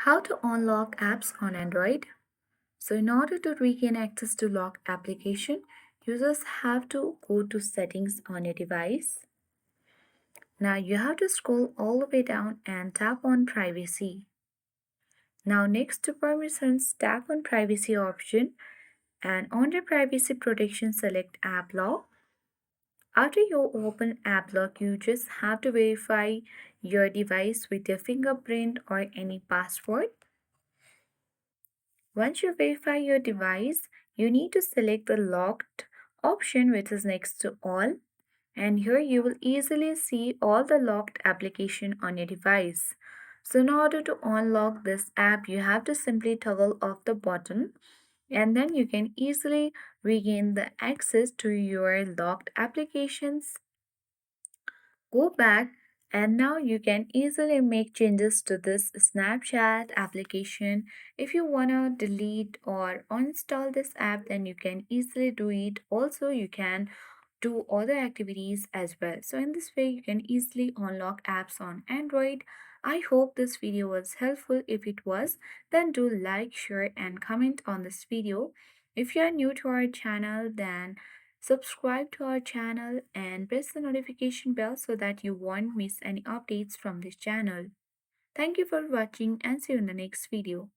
How to unlock apps on Android. So in order to regain access to locked application, users have to go to settings on your device. Now you have to scroll all the way down and tap on privacy. Now next to permissions, tap on privacy option and under privacy protection select AppLock. After you open AppLock, you just have to verify your device with your fingerprint or any password. Once you verify your device, you need to select the locked option which is next to all, and here you will easily see all the locked application on your device. So in order to unlock this app, you have to simply toggle off the button and then you can easily regain the access to your locked applications. Go back and now you can easily make changes to this Snapchat application. If you want to delete or uninstall this app, then you can easily do it. Also, you can do other activities as well. So in this way, you can easily unlock apps on Android. I hope this video was helpful. If it was, then do like, share and comment on this video. If you are new to our channel, then subscribe to our channel and press the notification bell so that you won't miss any updates from this channel. Thank you for watching and see you in the next video.